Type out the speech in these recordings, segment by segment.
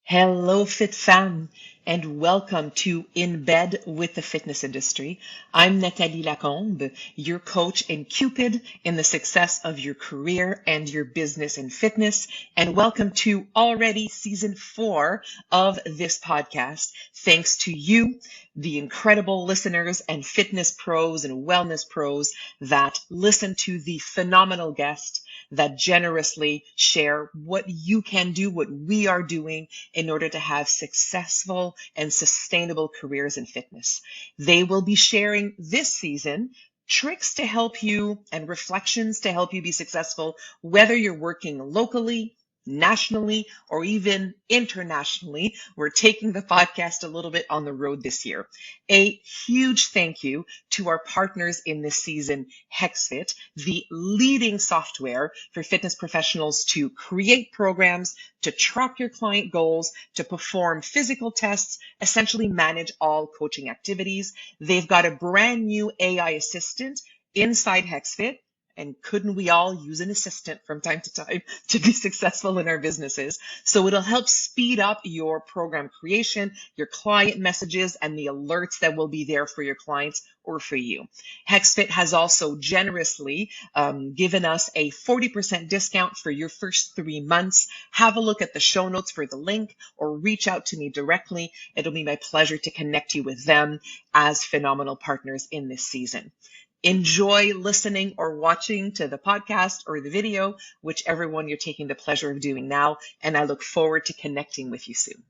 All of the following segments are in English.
Hello, Fit Fam, and welcome to In Bed with the Fitness Industry. I'm Nathalie Lacombe, your coach and Cupid in the success of your career and your business in fitness. And welcome to already season 4 of this podcast. Thanks to you, the incredible listeners and fitness pros and wellness pros that listen to the phenomenal guest that generously share what you can do, what we are doing in order to have successful and sustainable careers in fitness. They will be sharing this season tricks to help you and reflections to help you be successful, whether you're working locally, nationally, or even internationally. We're taking the podcast a little bit on the road this year. A huge thank you to our partners in this season, HexFit, the leading software for fitness professionals to create programs, to track your client goals, to perform physical tests, essentially manage all coaching activities. They've got a brand new AI assistant inside HexFit. And couldn't we all use an assistant from time to time to be successful in our businesses? So it'll help speed up your program creation, your client messages, and the alerts that will be there for your clients or for you. HexFit has also generously given us a 40% discount for your first 3 months. Have a look at the show notes for the link or reach out to me directly. It'll be my pleasure to connect you with them as phenomenal partners in this season. Enjoy listening or watching to the podcast or the video, whichever one you're taking the pleasure of doing now, and I look forward to connecting with you soon.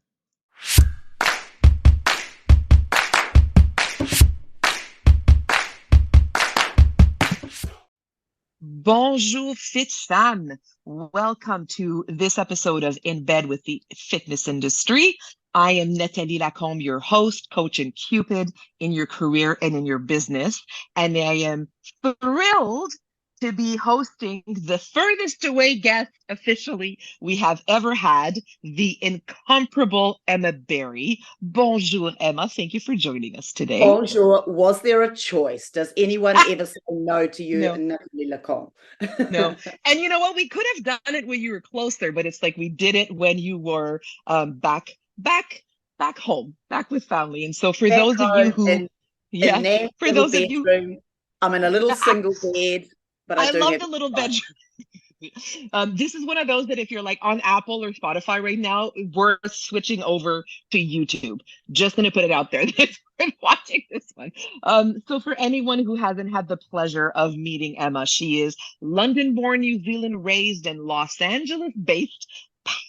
Bonjour, fit femme. Welcome to this episode of In Bed with the Fitness Industry. I am Nathalie Lacombe, your host, coach, and Cupid in your career and in your business. And I am thrilled to be hosting the furthest away guest officially we have ever had, the incomparable Emma Berry. Bonjour, Emma. Thank you for joining us today. Bonjour. Was there a choice? Does anyone ever say no to you, No. Nathalie Lacombe? No. And you know what? We could have done it when you were closer, but it's like we did it when you were back home, back with family. And so for Back those of you who, in their for little those of you, bedroom. I'm in a little single bed, but I do love have the little bedroom. This is one of those that if you're like on Apple or Spotify right now, we're switching over to YouTube. Just going to put it out there that we're watching this one. So for anyone who hasn't had the pleasure of meeting Emma, she is London-born, New Zealand raised, and Los Angeles-based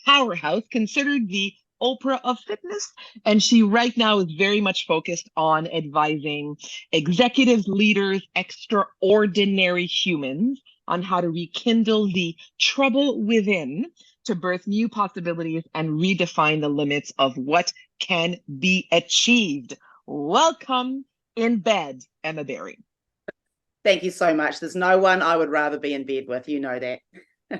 powerhouse, considered the Oprah of fitness. And she right now is very much focused on advising executives, leaders, extraordinary humans on how to rekindle the trouble within to birth new possibilities and redefine the limits of what can be achieved. Welcome In Bed, Emma Berry. Thank you so much. There's no one I would rather be in bed with. You know that.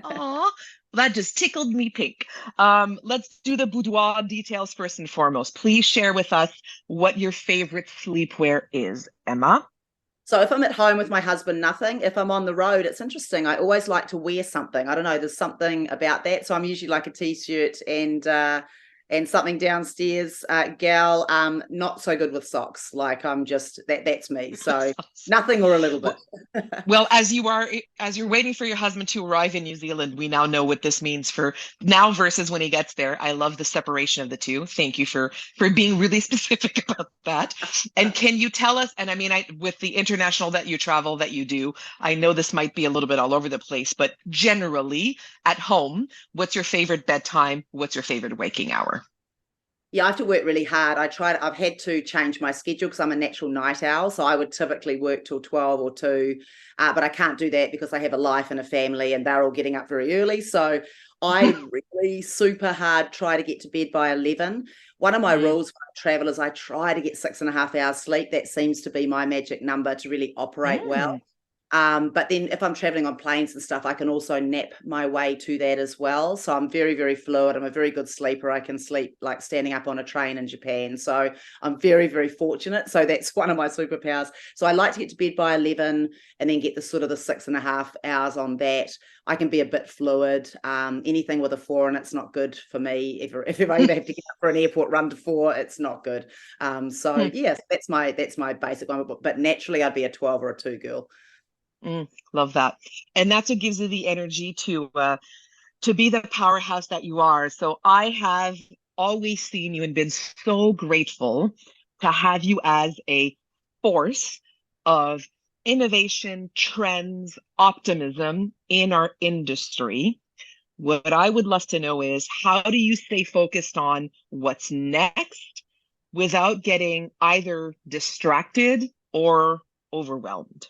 Aw, that just tickled me pink. Let's do the boudoir details first and foremost. Please share with us what your favorite sleepwear is, Emma. So if I'm at home with my husband, nothing. If I'm on the road, it's interesting. I always like to wear something. I don't know. There's something about that. So I'm usually like a t-shirt and something downstairs, gal. Not so good with socks. Like I'm just that's me. So nothing or a little bit. Well, as you're waiting for your husband to arrive in New Zealand, we now know what this means for now versus when he gets there. I love the separation of the two. Thank you for being really specific about that. And can you tell us, and I mean, with the international that you travel, that you do, I know this might be a little bit all over the place, but generally at home, what's your favorite bedtime? What's your favorite waking hour? Yeah, I have to work really hard. I've had to change my schedule because I'm a natural night owl. So I would typically work till 12 or 2, but I can't do that because I have a life and a family and they're all getting up very early. So I really super hard try to get to bed by 11. One of my rules when I travel is I try to get 6.5 hours sleep. That seems to be my magic number to really operate well. But then if I'm traveling on planes and stuff, I can also nap my way to that as well. So I'm very, very fluid. I'm a very good sleeper. I can sleep like standing up on a train in Japan. So I'm very, very fortunate. So that's one of my superpowers. So I like to get to bed by 11 and then get the sort of the 6.5 hours on that. I can be a bit fluid. Anything with a 4 and it's not good for me. If I ever have to get up for an airport run to 4, it's not good. So yes, that's my basic one. But naturally, I'd be a 12 or a 2 girl. Love that. And that's what gives you the energy to be the powerhouse that you are. So I have always seen you and been so grateful to have you as a force of innovation, trends, optimism in our industry. What I would love to know is, how do you stay focused on what's next without getting either distracted or overwhelmed?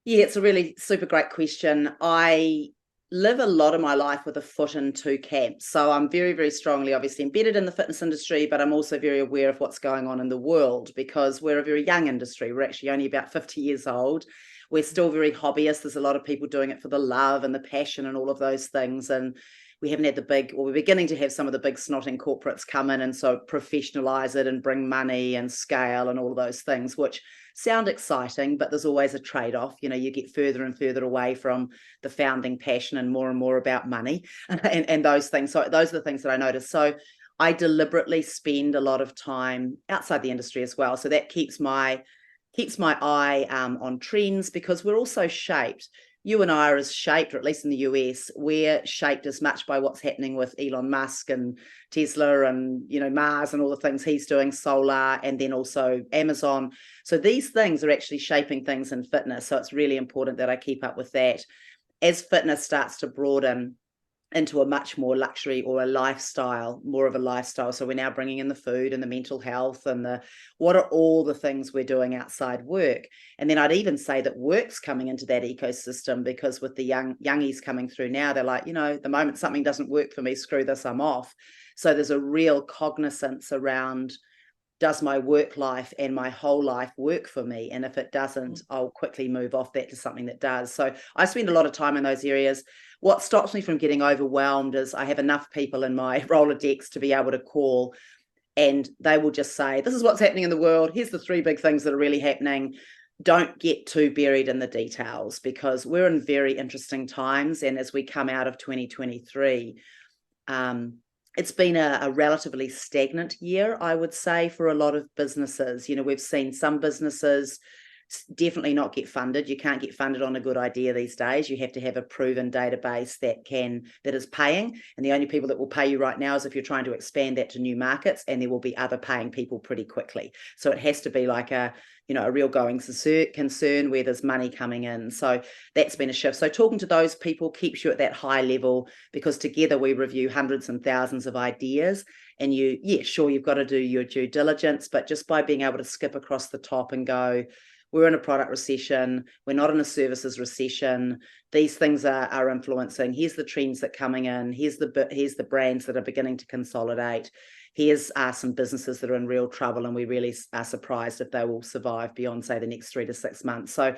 Yeah, it's a really super great question. I live a lot of my life with a foot in two camps. So I'm very, very strongly obviously embedded in the fitness industry, but I'm also very aware of what's going on in the world because we're a very young industry. We're actually only about 50 years old. We're still very hobbyist. There's a lot of people doing it for the love and the passion and all of those things. And we haven't had the big, or we're beginning to have some of the big snotting corporates come in and so professionalize it and bring money and scale and all of those things, which sound exciting, but there's always a trade-off. You know, you get further and further away from the founding passion and more about money and those things. So those are the things that I notice. So I deliberately spend a lot of time outside the industry as well. So that keeps my eye on trends, because we're also shaped. You and I are as shaped, or at least in the US, we're shaped as much by what's happening with Elon Musk and Tesla and, you know, Mars and all the things he's doing, solar, and then also Amazon. So these things are actually shaping things in fitness. So it's really important that I keep up with that. As fitness starts to broaden into a much more luxury or a lifestyle, more of a lifestyle. So we're now bringing in the food and the mental health and the, what are all the things we're doing outside work? And then I'd even say that work's coming into that ecosystem, because with the youngies coming through now, they're like, you know, the moment something doesn't work for me, screw this, I'm off. So there's a real cognizance around, does my work life and my whole life work for me? And if it doesn't, I'll quickly move off that to something that does. So I spend a lot of time in those areas. What stops me from getting overwhelmed is I have enough people in my Rolodex to be able to call, and they will just say, this is what's happening in the world. Here's the 3 big things that are really happening. Don't get too buried in the details, because we're in very interesting times. And as we come out of 2023, it's been a relatively stagnant year, I would say, for a lot of businesses. You know, we've seen some businesses definitely not get funded. You can't get funded on a good idea these days. You have to have a proven database that is paying. And the only people that will pay you right now is if you're trying to expand that to new markets, and there will be other paying people pretty quickly. So it has to be like a real going concern where there's money coming in. So that's been a shift. So talking to those people keeps you at that high level, because together we review hundreds and thousands of ideas. And you've got to do your due diligence, but just by being able to skip across the top and go, we're in a product recession, we're not in a services recession, these things are influencing, here's the trends that are coming in, here's the brands that are beginning to consolidate, here's some businesses that are in real trouble, and we really are surprised if they will survive beyond, say, the next 3 to 6 months. So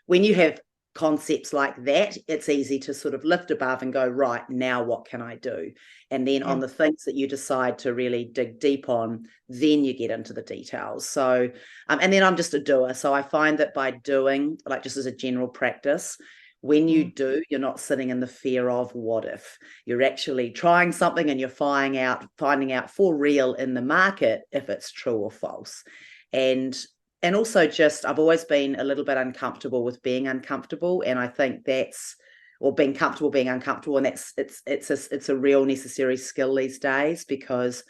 when you have concepts like that, it's easy to sort of lift above and go, right, now what can I do? And then on the things that you decide to really dig deep on, then you get into the details. So and then I'm just a doer. So I find that by doing, like, just as a general practice, when you do, you're not sitting in the fear of what if. You're actually trying something and you're finding out for real in the market if it's true or false. And also, just, I've always been a little bit uncomfortable with being uncomfortable. And I think being comfortable being uncomfortable. And it's a real necessary skill these days, because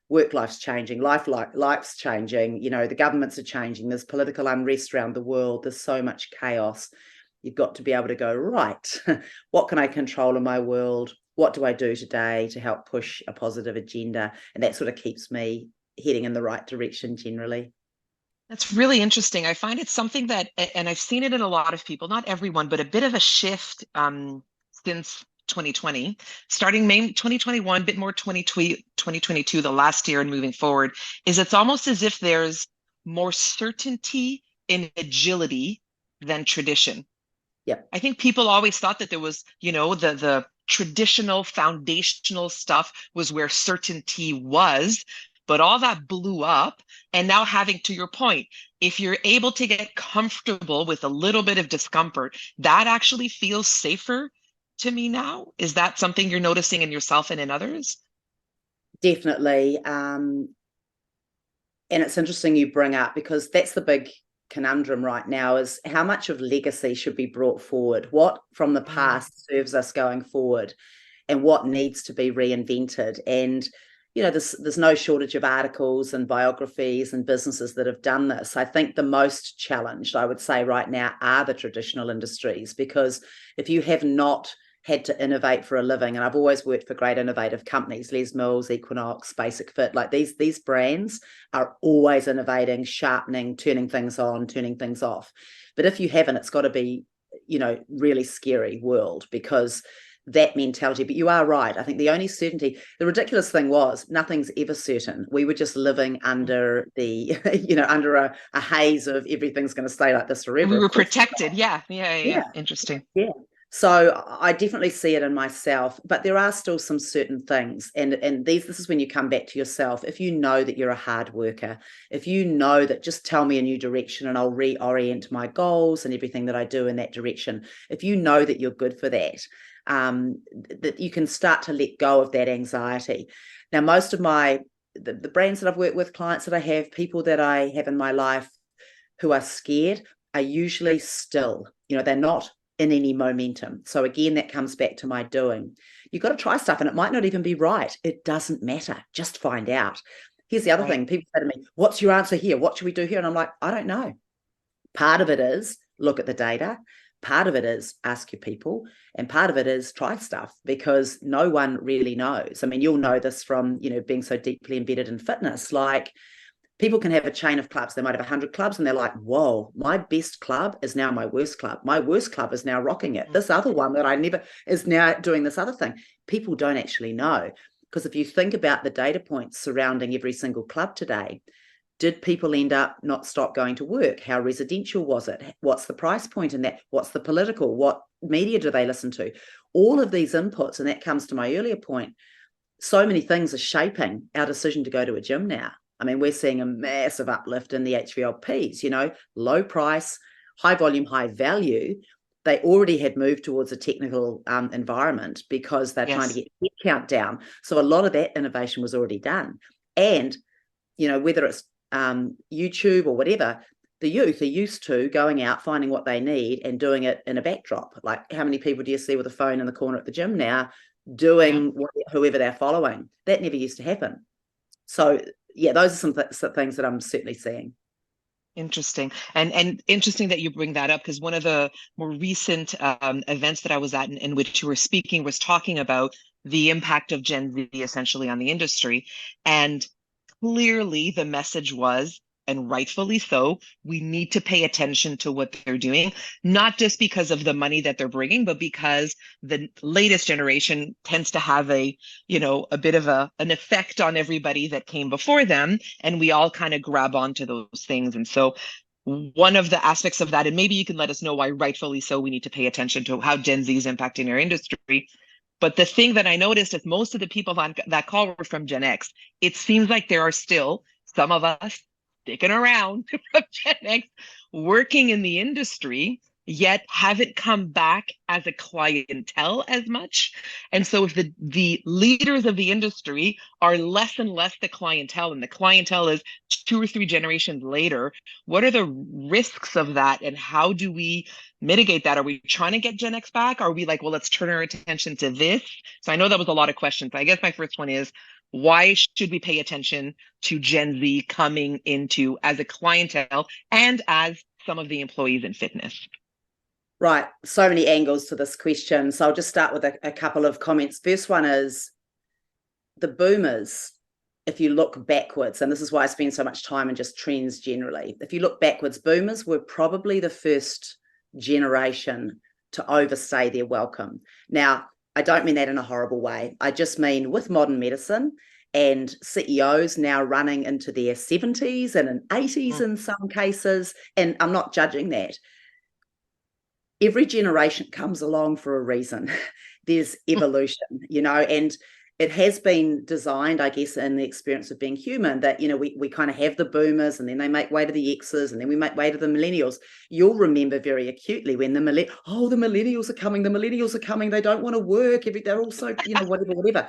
work life's changing, life's changing, the governments are changing, there's political unrest around the world, there's so much chaos. You've got to be able to go, right, what can I control in my world? What do I do today to help push a positive agenda? And that sort of keeps me heading in the right direction generally. That's really interesting. I find it's something that, and I've seen it in a lot of people, not everyone, but a bit of a shift since 2020, starting May 2021, a bit more 2022, the last year, and moving forward, is it's almost as if there's more certainty in agility than tradition. Yep. I think people always thought that there was, the traditional foundational stuff was where certainty was, but all that blew up. And now having, to your point, if you're able to get comfortable with a little bit of discomfort, that actually feels safer to me now. Is that something you're noticing in yourself and in others? Definitely. And it's interesting you bring up, because that's the big conundrum right now, is how much of legacy should be brought forward? What from the past serves us going forward, and what needs to be reinvented? And there's no shortage of articles and biographies and businesses that have done this. I think the most challenged, I would say right now, are the traditional industries, because if you have not had to innovate for a living, and I've always worked for great innovative companies, Les Mills, Equinox, Basic Fit, like these brands are always innovating, sharpening, turning things on, turning things off. But if you haven't, it's got to be, really scary world, because that mentality. But you are right. I think the only certainty, the ridiculous thing was, nothing's ever certain. We were just living under the, under a haze of everything's going to stay like this forever. We Of were course. protected. Yeah. Yeah. Interesting. Yeah. So I definitely see it in myself, but there are still some certain things. And this is when you come back to yourself. If you know that you're a hard worker, if you know that just tell me a new direction and I'll reorient my goals and everything that I do in that direction. If you know that you're good for that, that you can start to let go of that anxiety. Now, most of the brands that I've worked with, clients that I have, people that I have in my life who are scared, are usually still, they're not in any momentum. So again, that comes back to my doing. You've got to try stuff, and it might not even be right. It doesn't matter. Just find out. Here's the other thing. People say to me, what's your answer here? What should we do here? And I'm like, I don't know. Part of it is look at the data. Part of it is ask your people. And part of it is try stuff, because no one really knows. I mean, you'll know this from, being so deeply embedded in fitness. Like, people can have a chain of clubs. They might have 100 clubs, and they're like, whoa, my best club is now my worst club. My worst club is now rocking it. This other one that I never is now doing this other thing. People don't actually know, because if you think about the data points surrounding every single club today, did people end up not stop going to work? How residential was it? What's the price point in that? What's the political? What media do they listen to? All of these inputs, and that comes to my earlier point, so many things are shaping our decision to go to a gym now. I mean, we're seeing a massive uplift in the HVLPs, low price, high volume, high value. They already had moved towards a technical environment, because they're trying to get head count down. So a lot of that innovation was already done. And, whether it's YouTube or whatever, the youth are used to going out, finding what they need and doing it in a backdrop. Like, how many people do you see with a phone in the corner at the gym now doing whoever they're following? That never used to happen. So yeah, those are some things that I'm certainly seeing. Interesting. And interesting that you bring that up, because one of the more recent events that I was at in which you were speaking was talking about the impact of Gen Z essentially on the industry. And clearly the message was, and rightfully so, we need to pay attention to what they're doing, not just because of the money that they're bringing, but because the latest generation tends to have a bit of an effect on everybody that came before them, and we all kind of grab onto those things. And so one of the aspects of that, and maybe you can let us know why rightfully so we need to pay attention to how Gen Z is impacting our industry. But the thing that I noticed is most of the people on that call were from Gen X. It seems like there are still some of us sticking around from Gen X working in the industry, yet haven't come back as a clientele as much. And so if the leaders of the industry are less and less the clientele, and the clientele is 2 or 3 generations later, what are the risks of that, and how do we mitigate that? Are we trying to get Gen X back? Are we like, well, let's turn our attention to this? So I know that was a lot of questions. I guess my first one is, why should we pay attention to Gen Z coming into as a clientele and as some of the employees in fitness? Right. So many angles to this question. So I'll just start with a couple of comments. First one is, the boomers, if you look backwards, and this is why I spend so much time in just trends generally, if you look backwards, boomers were probably the first generation to overstay their welcome. Now, I don't mean that in a horrible way. I just mean with modern medicine and CEOs now running into their 70s and in 80s in some cases, and I'm not judging that. every generation comes along for a reason. There's evolution, and it has been designed, I guess, in the experience of being human, that, we kind of have the boomers, and then they make way to the X's, and then we make way to the millennials. You'll remember very acutely when the millennials are coming, they don't want to work, they're also, whatever.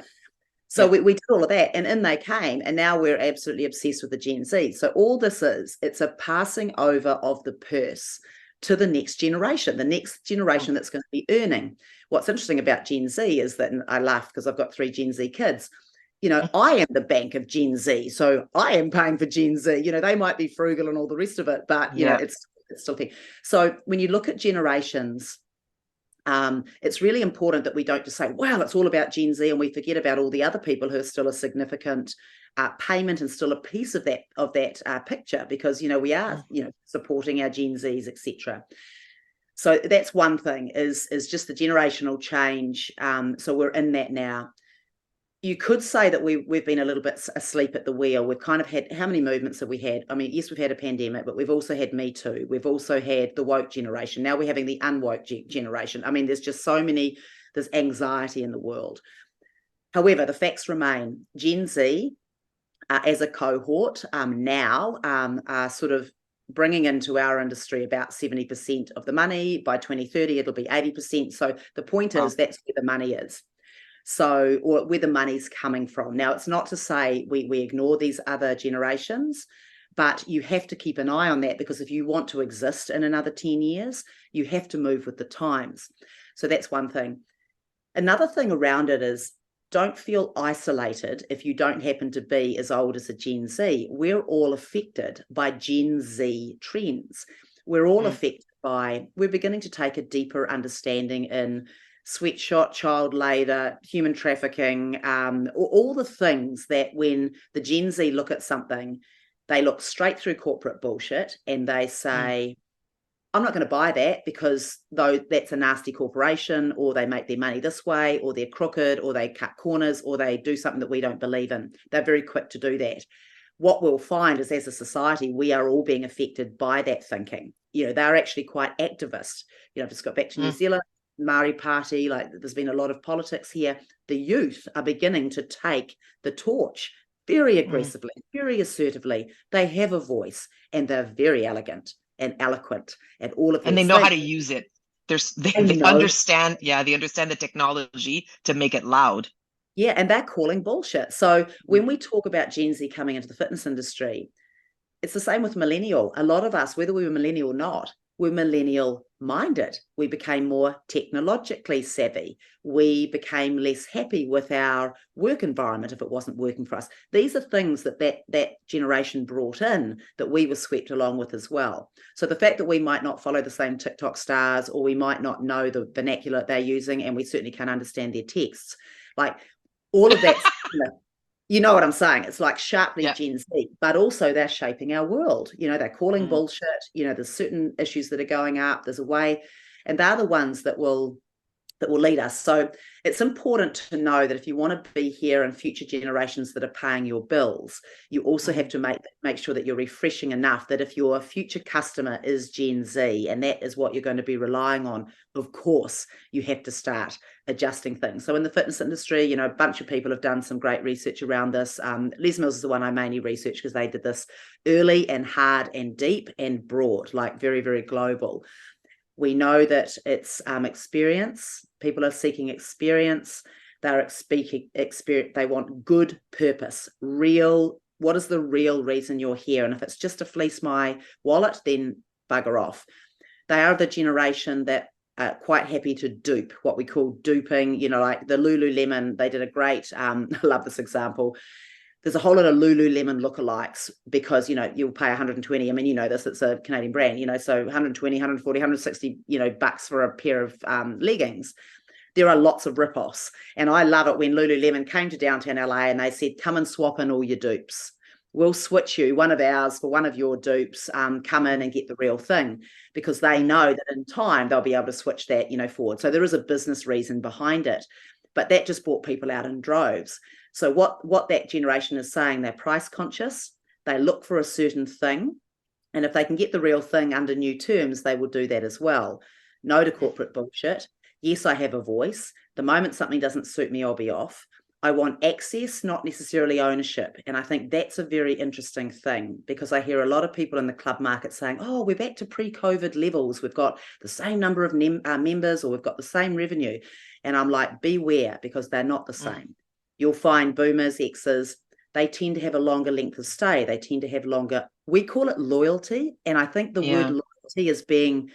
So we did all of that, and in they came, and now we're absolutely obsessed with the Gen Z. So all this it's a passing over of the purse to the next generation that's going to be earning. What's interesting about Gen Z is that, and I laugh because I've got 3 Gen Z kids, I am the bank of Gen Z, so I am paying for Gen Z. They might be frugal and all the rest of it, but, it's still thing. So when you look at generations, it's really important that we don't just say, well, it's all about Gen Z, and we forget about all the other people who are still a significant payment and still a piece of that picture, because we are supporting our Gen Zs, etc. So that's one thing, is just the generational change. So we're in that now. You could say that we've been a little bit asleep at the wheel. We've kind of had, how many movements have we had? I mean, yes, we've had a pandemic, but we've also had Me Too. We've also had the woke generation. Now we're having the unwoke generation. I mean, there's just there's anxiety in the world. However, the facts remain. Gen Z, as a cohort, now are sort of bringing into our industry about 70% of the money. By 2030, it'll be 80%. So the point is, that's where the money is. So, or where the money's coming from. Now, it's not to say we ignore these other generations, but you have to keep an eye on that, because if you want to exist in another 10 years, you have to move with the times. So that's one thing. Another thing around it is, don't feel isolated if you don't happen to be as old as a Gen Z. We're all affected by Gen Z trends. We're all affected by, we're beginning to take a deeper understanding in sweatshop, child labour, human trafficking, all the things that when the Gen Z look at something, they look straight through corporate bullshit and they say, I'm not going to buy that, because though that's a nasty corporation, or they make their money this way, or they're crooked, or they cut corners, or they do something that we don't believe in. They're very quick to do that. What we'll find is, as a society, we are all being affected by that thinking. They're actually quite activist. I've just got back to New Zealand, Māori Party, there's been a lot of politics here. The youth are beginning to take the torch very aggressively, very assertively. They have a voice, and they're very elegant and eloquent and all of this. And they know how to use it. They understand, they understand the technology to make it loud. Yeah, and they're calling bullshit. So when we talk about Gen Z coming into the fitness industry, it's the same with millennial. A lot of us, whether we were millennial or not, we're millennial minded. We became more technologically savvy. We became less happy with our work environment if it wasn't working for us. These are things that generation brought in, that we were swept along with as well. So the fact that we might not follow the same TikTok stars, or we might not know the vernacular they're using, and we certainly can't understand their texts, all of that, you know what I'm saying? It's like sharply Gen Z, but also they're shaping our world. They're calling bullshit. There's certain issues that are going up. There's a way, and they're the ones that will lead us. So it's important to know that if you want to be here and future generations that are paying your bills, you also have to make sure that you're refreshing enough that if your future customer is Gen Z and that is what you're going to be relying on, of course, you have to start adjusting things. So in the fitness industry, a bunch of people have done some great research around this. Les Mills is the one I mainly research, because they did this early and hard and deep and broad, very, very global. We know that it's experience. People are seeking experience. They're speaking experience. They want good purpose, real. What is the real reason you're here? And if it's just to fleece my wallet, then bugger off. They are the generation that are quite happy to dupe, what we call duping. Like the Lululemon, they did a great, I love this example. There's a whole lot of Lululemon lookalikes, because, you'll pay 120. I mean, this, it's a Canadian brand, so 120, 140, 160, bucks for a pair of leggings. There are lots of ripoffs. And I love it when Lululemon came to downtown LA and they said, come and swap in all your dupes. We'll switch you one of ours for one of your dupes. Come in and get the real thing, because they know that in time they'll be able to switch that, forward. So there is a business reason behind it. But that just brought people out in droves. So what that generation is saying, they're price conscious. They look for a certain thing. And if they can get the real thing under new terms, they will do that as well. No to corporate bullshit. Yes, I have a voice. The moment something doesn't suit me, I'll be off. I want access, not necessarily ownership. And I think that's a very interesting thing, because I hear a lot of people in the club market saying, oh, we're back to pre-COVID levels. We've got the same number of members, or we've got the same revenue. And I'm like, beware, because they're not the same. You'll find boomers, X's, they tend to have a longer length of stay. They tend to have longer, we call it loyalty. And I think the word loyalty is being,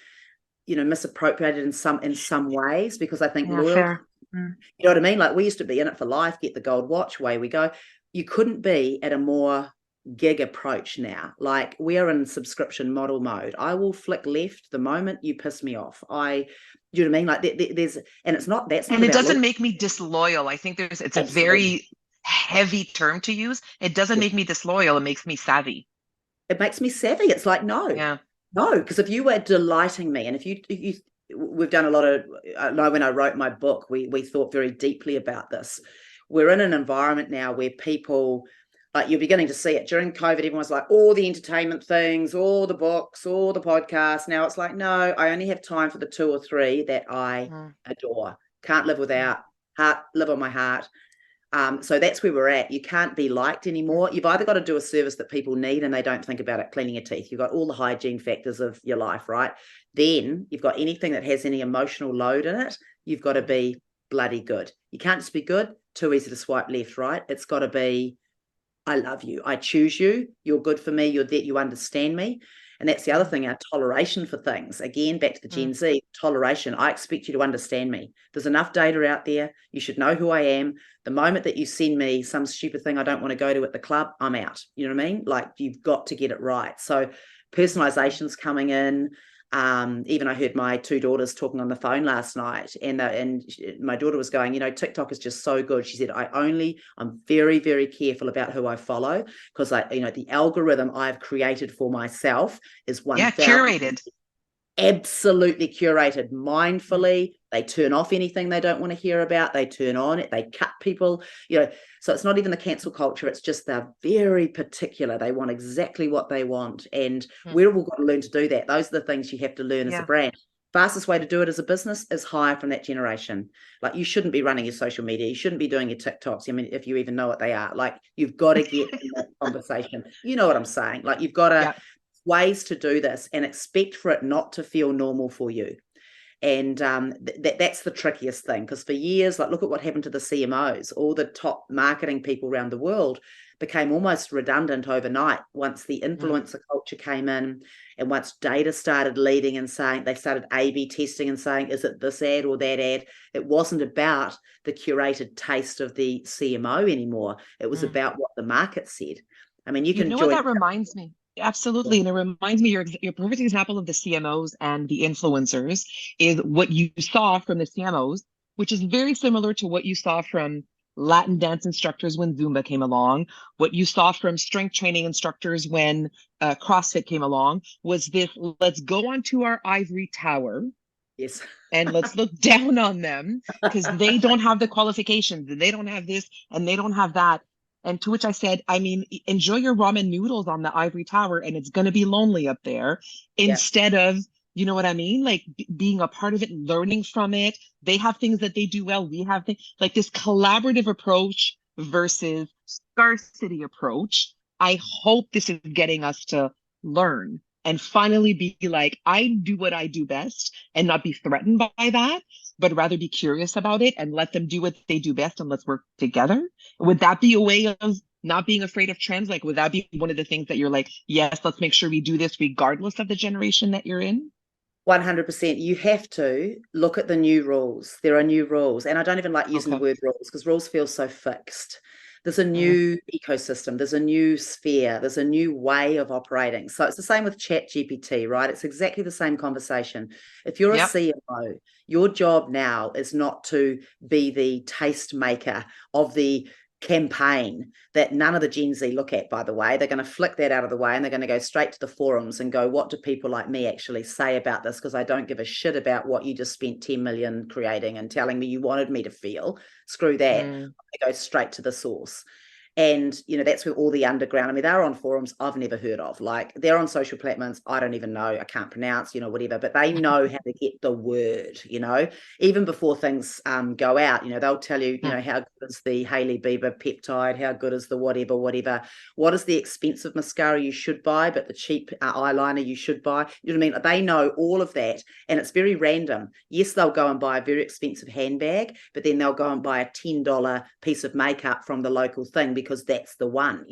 misappropriated in some ways, because I think loyalty, you know what I mean? Like, we used to be in it for life, get the gold watch, away we go. You couldn't be at a more gig approach now. Like, we are in subscription model mode. I will flick left the moment you piss me off. You know what I mean? Like, there's, and it's not, that's not, and it about doesn't make me disloyal. I think it's Absolutely. a very heavy term to use. It doesn't make me disloyal. It makes me savvy. It makes me savvy. It's like, no, because if you were delighting me, and if you we've done a lot of, I know when I wrote my book, we thought very deeply about this. We're in an environment now where people, like, you're beginning to see it. During COVID, everyone was like, all the entertainment things, all the books, all the podcasts. Now it's like, no, I only have time for the 2 or 3 that I adore. Can't live without. Live on my heart. So that's where we're at. You can't be liked anymore. You've either got to do a service that people need and they don't think about it, cleaning your teeth. You've got all the hygiene factors of your life, right? Then you've got anything that has any emotional load in it. You've got to be bloody good. You can't just be good. Too easy to swipe left, right? It's got to be, I love you. I choose you. You're good for me. You're there. You understand me. And that's the other thing, our toleration for things. Again, back to the Gen Z, toleration. I expect you to understand me. There's enough data out there. You should know who I am. The moment that you send me some stupid thing I don't want to go to at the club, I'm out. You know what I mean? Like, you've got to get it right. So personalization's coming in. Even I heard my 2 daughters talking on the phone last night, and my daughter was going, TikTok is just so good. She said, I'm very, very careful about who I follow, because the algorithm I've created for myself is 1,000 curated. Absolutely curated, mindfully. They turn off anything they don't want to hear about. They turn on it. They cut people, so it's not even the cancel culture. It's just they're very particular. They want exactly what they want. And we've all got to learn to do that. Those are the things you have to learn as a brand. Fastest way to do it as a business is hire from that generation. Like, you shouldn't be running your social media. You shouldn't be doing your TikToks. I mean, if you even know what they are, like, you've got to get in that conversation. You know what I'm saying? Like, you've got to ways to do this, and expect for it not to feel normal for you. And that's the trickiest thing, because for years, like, look at what happened to the CMOs. All the top marketing people around the world became almost redundant overnight once the influencer culture came in, and once data started leading and saying, they started A/B testing and saying, is it this ad or that ad? It wasn't about the curated taste of the CMO anymore. It was about what the market said. I mean, you can know what that reminds me? Absolutely. And it reminds me, your perfect example of the CMOs and the influencers is what you saw from the CMOs, which is very similar to what you saw from Latin dance instructors when Zumba came along, what you saw from strength training instructors when CrossFit came along, was this, let's go onto our ivory tower. Yes. And let's look down on them, because they don't have the qualifications, and they don't have this, and they don't have that. And to which I said, I mean, enjoy your ramen noodles on the ivory tower, and it's going to be lonely up there, instead of, you know what I mean? Like, being a part of it, learning from it. They have things that they do well. We have things, like this collaborative approach versus scarcity approach. I hope this is getting us to learn and finally be like, I do what I do best, and not be threatened by that, but rather be curious about it and let them do what they do best, and let's work together. Would that be a way of not being afraid of trends? Like, would that be one of the things that you're like, yes, let's make sure we do this regardless of the generation that you're in? 100%. You have to look at the new rules. There are new rules. And I don't even like using the word rules, because rules feel so fixed. There's a new ecosystem. There's a new sphere. There's a new way of operating. So it's the same with Chat GPT, right? It's exactly the same conversation. If you're a CMO, your job now is not to be the taste maker of the campaign that none of the Gen Z look at, by the way. They're going to flick that out of the way, and they're going to go straight to the forums and go, what do people like me actually say about this? Because I don't give a shit about what you just spent 10 million creating and telling me you wanted me to feel. Screw that. I go straight to the source. And, that's where all the underground, I mean, they're on forums I've never heard of. Like, they're on social platforms I don't even know, I can't pronounce, whatever, but they know how to get the word, even before things go out, they'll tell you, how good is the Hailey Bieber peptide, how good is the whatever, what is the expensive mascara you should buy, but the cheap eyeliner you should buy. You know what I mean? They know all of that, and it's very random. Yes, they'll go and buy a very expensive handbag, but then they'll go and buy a $10 piece of makeup from the local thing because that's the one.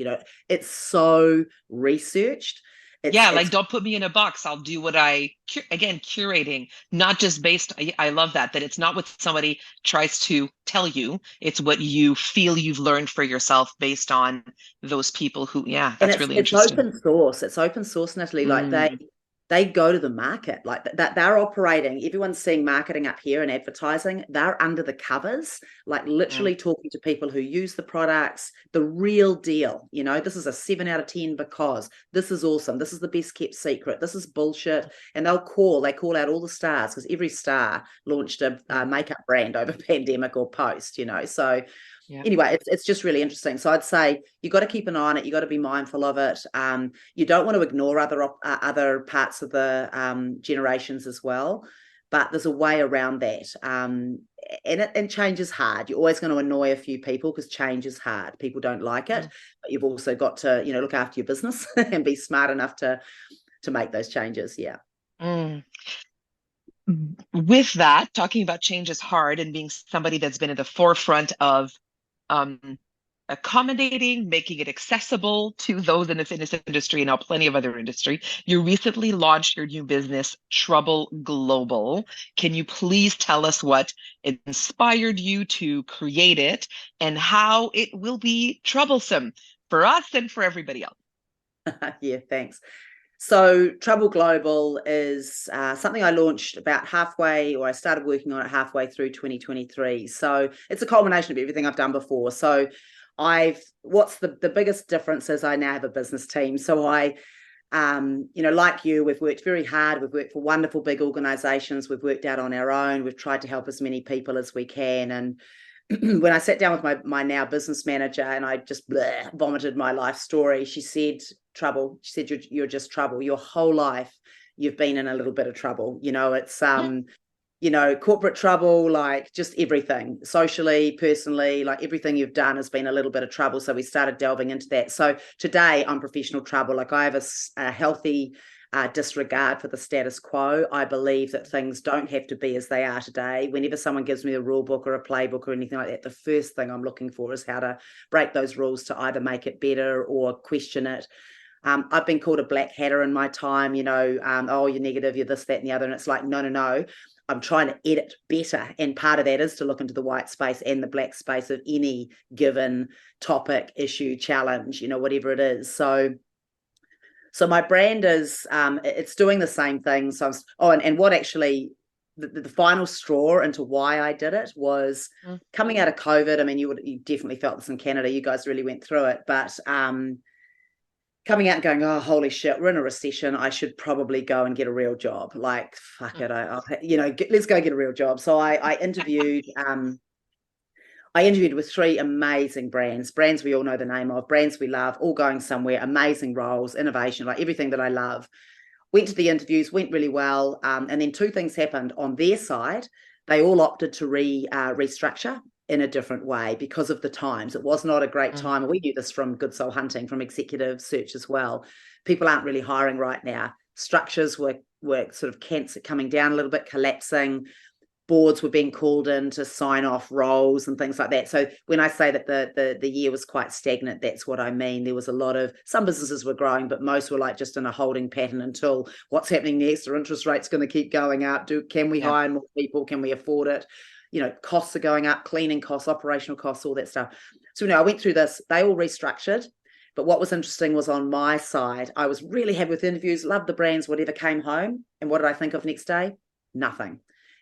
It's so researched. Like, don't put me in a box. I'll do what again, curating, not just based. I love that it's not what somebody tries to tell you. It's what you feel you've learned for yourself based on those people who, that's really interesting. It's open source, Natalie. Like, they go to the market, like that. They're operating. Everyone's seeing marketing up here and advertising. They're under the covers, like literally talking to people who use the products, the real deal. This is a 7 out of 10 because this is awesome. This is the best kept secret. This is bullshit. And they call out all the stars, because every star launched a makeup brand over pandemic or post, So anyway, it's just really interesting. So I'd say you got to keep an eye on it. You got to be mindful of it. You don't want to ignore other parts of the generations as well, but there's a way around that. And change is hard. You're always going to annoy a few people because change is hard. People don't like it, but you've also got to look after your business and be smart enough to make those changes. With that, talking about change is hard, and being somebody that's been at the forefront of accommodating, making it accessible to those in the fitness industry and now plenty of other industry. You recently launched your new business, Trouble Global. Can you please tell us what inspired you to create it and how it will be troublesome for us and for everybody else? Yeah, thanks. So Trouble Global is something I launched about I started working on it halfway through 2023. So it's a culmination of everything I've done before. So what's the biggest difference is I now have a business team. So I, like you, we've worked very hard. We've worked for wonderful big organizations. We've worked out on our own. We've tried to help as many people as we can. And when I sat down with my now business manager and I just vomited my life story, she said, trouble. She said, you're just trouble. Your whole life, you've been in a little bit of trouble. It's, corporate trouble, like just everything, socially, personally, like everything you've done has been a little bit of trouble. So we started delving into that. So today I'm professional trouble. Like, I have a healthy disregard for the status quo. I believe that things don't have to be as they are today. Whenever someone gives me a rule book or a playbook or anything like that, the first thing I'm looking for is how to break those rules to either make it better or question it. I've been called a black hatter in my time, oh, you're negative, you're this, that, and the other. And it's like, no. I'm trying to edit better. And part of that is to look into the white space and the black space of any given topic, issue, challenge, whatever it is. So my brand is, it's doing the same thing. So, and what actually, the final straw into why I did it was coming out of COVID. I mean, you definitely felt this in Canada. You guys really went through it, but coming out and going, oh, holy shit, we're in a recession. I should probably go and get a real job. Like, fuck it. Let's go get a real job. So I interviewed, with 3 amazing brands we all know the name of, brands we love, all going somewhere, amazing roles, innovation, like everything that I love. Went to the interviews, went really well. And then 2 things happened on their side. They all opted to restructure in a different way because of the times. It was not a great time. We knew this from Good Soul Hunting, from executive search as well. People aren't really hiring right now. Structures were sort of coming down a little bit, collapsing. Boards were being called in to sign off roles and things like that. So when I say that the year was quite stagnant, that's what I mean. There was a lot of, some businesses were growing, but most were like just in a holding pattern until what's happening next. Are interest rates going to keep going up? Can we hire more people? Can we afford it? Costs are going up, cleaning costs, operational costs, all that stuff. So, I went through this, they all restructured. But what was interesting was on my side, I was really happy with interviews, loved the brands, whatever, came home. And what did I think of next day? Nothing.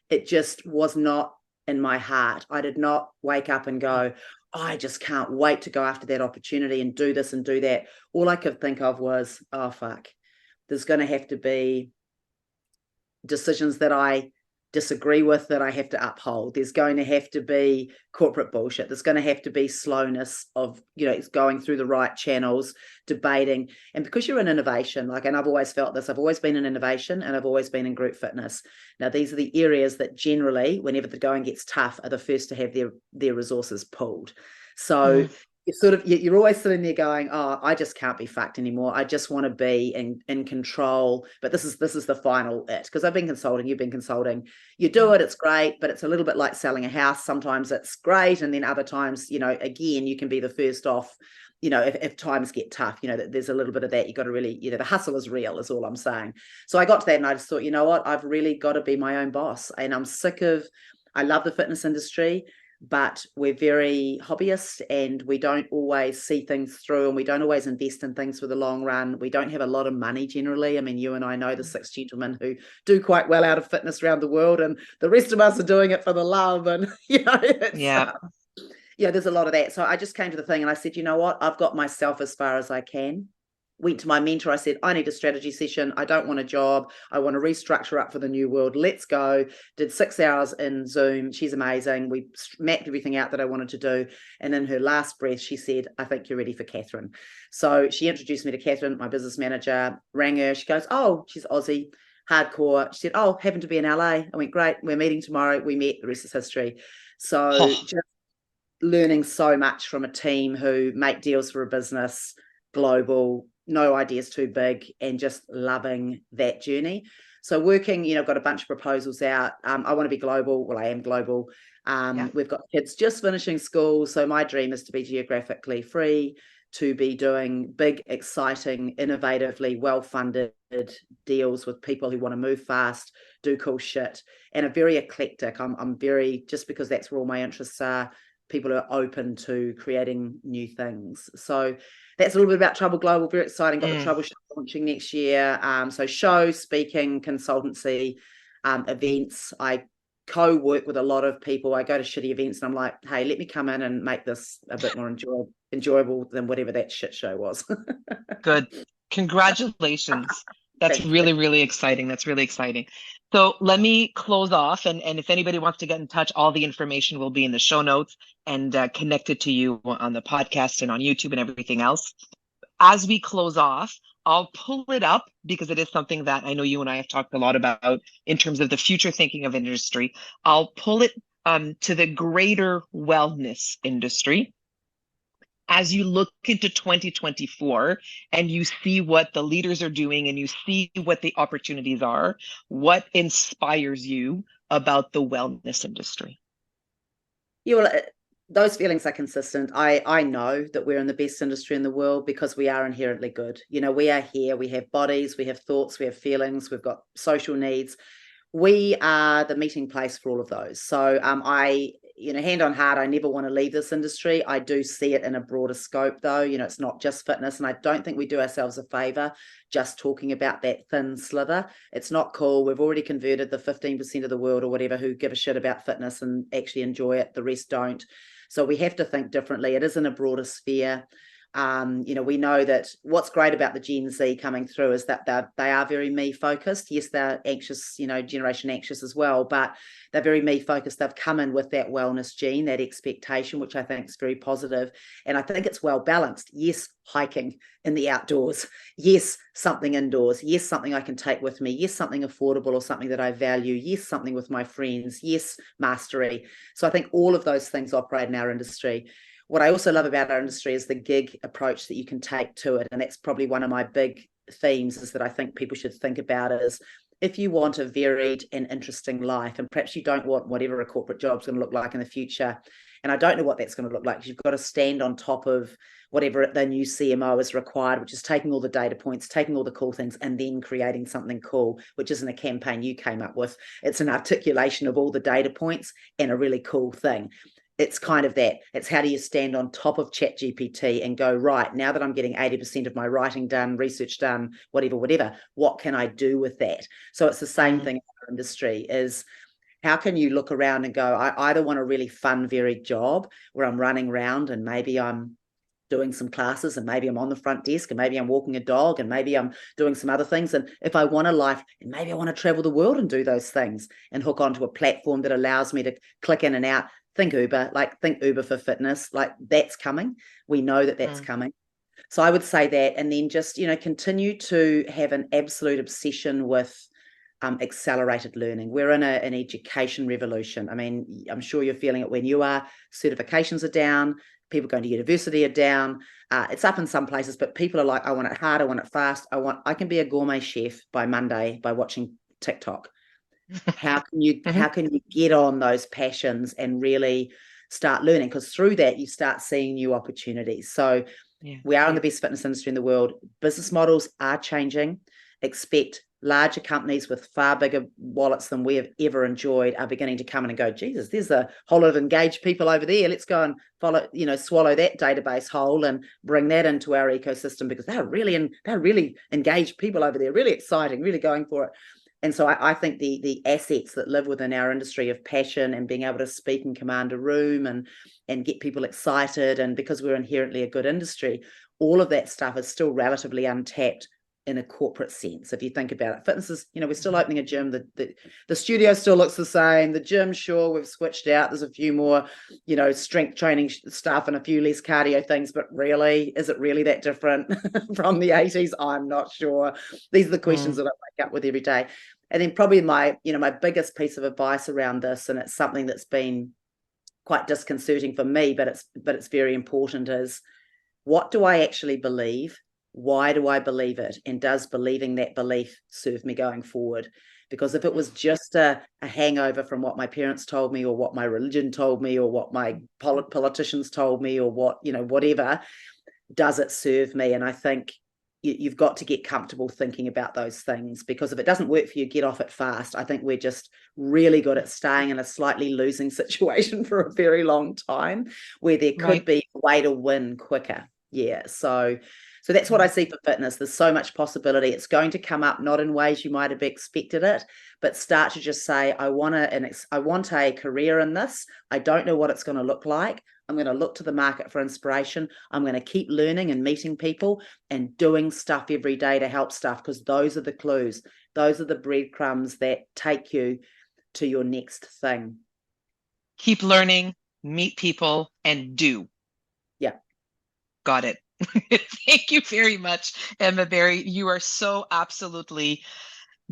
It just was not in my heart. I did not wake up and go, I just can't wait to go after that opportunity and do this and do that. All I could think of was, oh, fuck, there's going to have to be decisions that I disagree with that I have to uphold. There's going to have to be corporate bullshit. There's going to have to be slowness of, it's going through the right channels, debating. And because you're in innovation, and I've always felt this, I've always been in innovation and I've always been in group fitness. Now, these are the areas that generally, whenever the going gets tough, are the first to have their resources pulled. So you're always sitting there going, oh, I just can't be fucked anymore. I just want to be in control. But this is the final it, because I've been consulting, you've been consulting. You do it, it's great, but it's a little bit like selling a house. Sometimes it's great, and then other times, again, you can be the first off. If times get tough, there's a little bit of that. You got to really, the hustle is real, is all I'm saying. So I got to that and I just thought, you know what, I've really got to be my own boss. And I'm sick of, I love the fitness industry, but we're very hobbyist and we don't always see things through, and we don't always invest in things for the long run. We don't have a lot of money generally. I mean, you and I know the 6 gentlemen who do quite well out of fitness around the world, and the rest of us are doing it for the love. And, there's a lot of that. So I just came to the thing and I said, you know what, I've got myself as far as I can. Went to my mentor. I said, I need a strategy session. I don't want a job. I want to restructure up for the new world. Let's go. Did 6 hours in Zoom. She's amazing. We mapped everything out that I wanted to do. And in her last breath, she said, I think you're ready for Catherine. So she introduced me to Catherine, my business manager, rang her. She goes, oh, she's Aussie, hardcore. She said, oh, happen to be in LA. I went, great. We're meeting tomorrow. We met. The rest is history. So just learning so much from a team who make deals for a business, global, no ideas too big, and just loving that journey. So working, got a bunch of proposals out. I want to be global. Well, I am global. We've got kids just finishing school. So my dream is to be geographically free, to be doing big, exciting, innovatively well-funded deals with people who want to move fast, do cool shit, and are very eclectic. I'm very, just because that's where all my interests are, people are open to creating new things. So that's a little bit about Trouble Global. Very exciting. Got the Trouble Show launching next year. So show, speaking, consultancy, events. I co-work with a lot of people. I go to shitty events and I'm like, hey, let me come in and make this a bit more enjoyable than whatever that shit show was. Good. Congratulations. That's really, really exciting. That's really exciting. So let me close off. And if anybody wants to get in touch, all the information will be in the show notes and connected to you on the podcast and on YouTube and everything else. As we close off, I'll pull it up because it is something that I know you and I have talked a lot about in terms of the future thinking of industry. I'll pull it to the greater wellness industry. As you look into 2024 and you see what the leaders are doing and you see what the opportunities are, what inspires you about the wellness industry? Yeah, well, those feelings are consistent. I know that we're in the best industry in the world because we are inherently good. We are here. We have bodies, we have thoughts, we have feelings, we've got social needs. We are the meeting place for all of those. So hand on heart, I never want to leave this industry. I do see it in a broader scope, though. It's not just fitness, and I don't think we do ourselves a favor just talking about that thin sliver. It's not cool. We've already converted the 15% of the world or whatever who give a shit about fitness and actually enjoy it. The rest don't. So we have to think differently. It is in a broader sphere. We know that what's great about the Gen Z coming through is that they are very me focused. Yes, they're anxious, generation anxious as well, but they're very me focused. They've come in with that wellness gene, that expectation, which I think is very positive. And I think it's well balanced. Yes, hiking in the outdoors. Yes, something indoors. Yes, something I can take with me. Yes, something affordable or something that I value. Yes, something with my friends. Yes, mastery. So I think all of those things operate in our industry. What I also love about our industry is the gig approach that you can take to it. And that's probably one of my big themes, is that I think people should think about is, if you want a varied and interesting life, and perhaps you don't want whatever a corporate job's going to look like in the future, and I don't know what that's going to look like, because you've got to stand on top of whatever the new CMO is required, which is taking all the data points, taking all the cool things, and then creating something cool, which isn't a campaign you came up with. It's an articulation of all the data points and a really cool thing. It's kind of that. It's how do you stand on top of ChatGPT and go, right, now that I'm getting 80% of my writing done, research done, whatever, what can I do with that? So it's the same thing in our industry, is how can you look around and go, I either want a really fun, varied job where I'm running around and maybe I'm doing some classes, and maybe I'm on the front desk, and maybe I'm walking a dog, and maybe I'm doing some other things. And if I want a life, and maybe I want to travel the world and do those things and hook onto a platform that allows me to click in and out. Think Uber for fitness, like that's coming. We know that that's coming. So I would say that, and then just, continue to have an absolute obsession with accelerated learning. We're in an education revolution. I mean, I'm sure you're feeling it when you are. Certifications are down. People going to university are down. It's up in some places, but people are like, I want it hard. I want it fast. I can be a gourmet chef by Monday by watching TikTok. How can you get on those passions and really start learning? Because through that, you start seeing new opportunities. So we are in the best fitness industry in the world. Business models are changing. Expect larger companies with far bigger wallets than we have ever enjoyed are beginning to come in and go, Jesus, there's a whole lot of engaged people over there. Let's go and swallow that database whole and bring that into our ecosystem, because they're really engaged people over there, really exciting, really going for it. And so I think the assets that live within our industry of passion and being able to speak and command a room and get people excited, and because we're inherently a good industry, all of that stuff is still relatively untapped in a corporate sense. If you think about it, fitness is, we're still opening a gym. The studio still looks the same. The gym, sure, we've switched out. There's a few more, strength training stuff and a few less cardio things, but really, is it really that different from the 80s? I'm not sure. These are the questions that I wake up with every day. And then probably my biggest piece of advice around this, and it's something that's been quite disconcerting for me, but it's very important, is what do I actually believe? Why do I believe it? And does believing that belief serve me going forward? Because if it was just a hangover from what my parents told me, or what my religion told me, or what my politicians told me, or whatever, does it serve me? And I think you've got to get comfortable thinking about those things, because if it doesn't work for you, get off it fast. I think we're just really good at staying in a slightly losing situation for a very long time, where there could be a way to win quicker. Yeah. So that's what I see for fitness. There's so much possibility. It's going to come up, not in ways you might have expected it, but start to just say, I want a career in this. I don't know what it's going to look like. I'm going to look to the market for inspiration. I'm going to keep learning and meeting people and doing stuff every day to help stuff, because those are the clues. Those are the breadcrumbs that take you to your next thing. Keep learning, meet people, and do. Yeah. Got it. Thank you very much, Emma Barry. You are so absolutely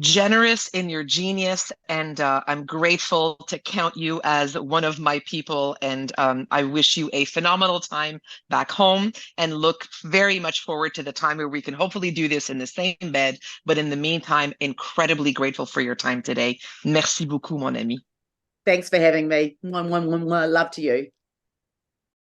generous in your genius, and I'm grateful to count you as one of my people. And I wish you a phenomenal time back home, and look very much forward to the time where we can hopefully do this in the same bed. But in the meantime, incredibly grateful for your time today. Merci beaucoup, mon ami. Thanks for having me. Love to you.